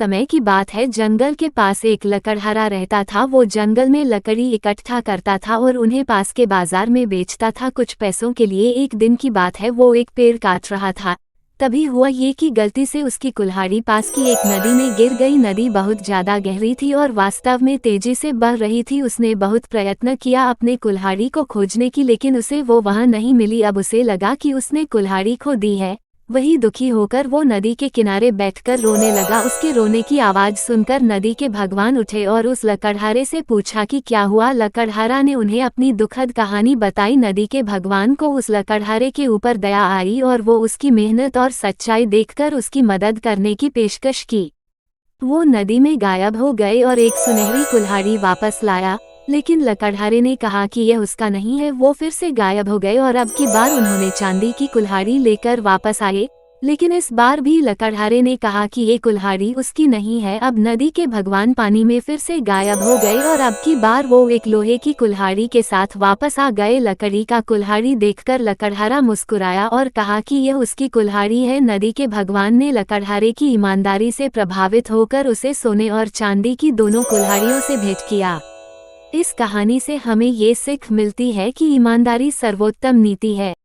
समय की बात है। जंगल के पास एक लकड़हारा रहता था। वो जंगल में लकड़ी इकट्ठा करता था और उन्हें पास के बाजार में बेचता था कुछ पैसों के लिए। एक दिन की बात है, वो एक पेड़ काट रहा था। तभी हुआ ये कि गलती से उसकी कुल्हाड़ी पास की एक नदी में गिर गई। नदी बहुत ज्यादा गहरी थी और वास्तव में तेजी से बह रही थी। उसने बहुत प्रयत्न किया अपने कुल्हाड़ी को खोजने की, लेकिन उसे वो वहां नहीं मिली। अब उसे लगा कि उसने कुल्हाड़ी खो दी है। वही दुखी होकर वो नदी के किनारे बैठकर रोने लगा। उसके रोने की आवाज सुनकर नदी के भगवान उठे और उस लकड़हारे से पूछा कि क्या हुआ। लकड़हारा ने उन्हें अपनी दुखद कहानी बताई। नदी के भगवान को उस लकड़हारे के ऊपर दया आई और वो उसकी मेहनत और सच्चाई देखकर उसकी मदद करने की पेशकश की। वो नदी में गायब हो गए और एक सुनहरी कुल्हाड़ी वापस लाया, लेकिन लकड़हारे ने कहा कि यह उसका नहीं है। वो फिर से गायब हो गए और अब की बार उन्होंने चांदी की कुल्हाड़ी लेकर वापस आए, लेकिन इस बार भी लकड़हारे ने कहा कि ये कुल्हाड़ी उसकी नहीं है। अब नदी के भगवान पानी में फिर से गायब हो गए और अब की बार वो एक लोहे की कुल्हाड़ी के साथ वापस आ गए। लकड़ी का कुल्हाड़ी देखकर लकड़हारा मुस्कुराया और कहा कि यह उसकी कुल्हाड़ी है। नदी के भगवान ने लकड़हारे की ईमानदारी से प्रभावित होकर उसे सोने और चांदी की दोनों कुल्हाड़ियों से भेंट किया। इस कहानी से हमें ये सीख मिलती है कि ईमानदारी सर्वोत्तम नीति है।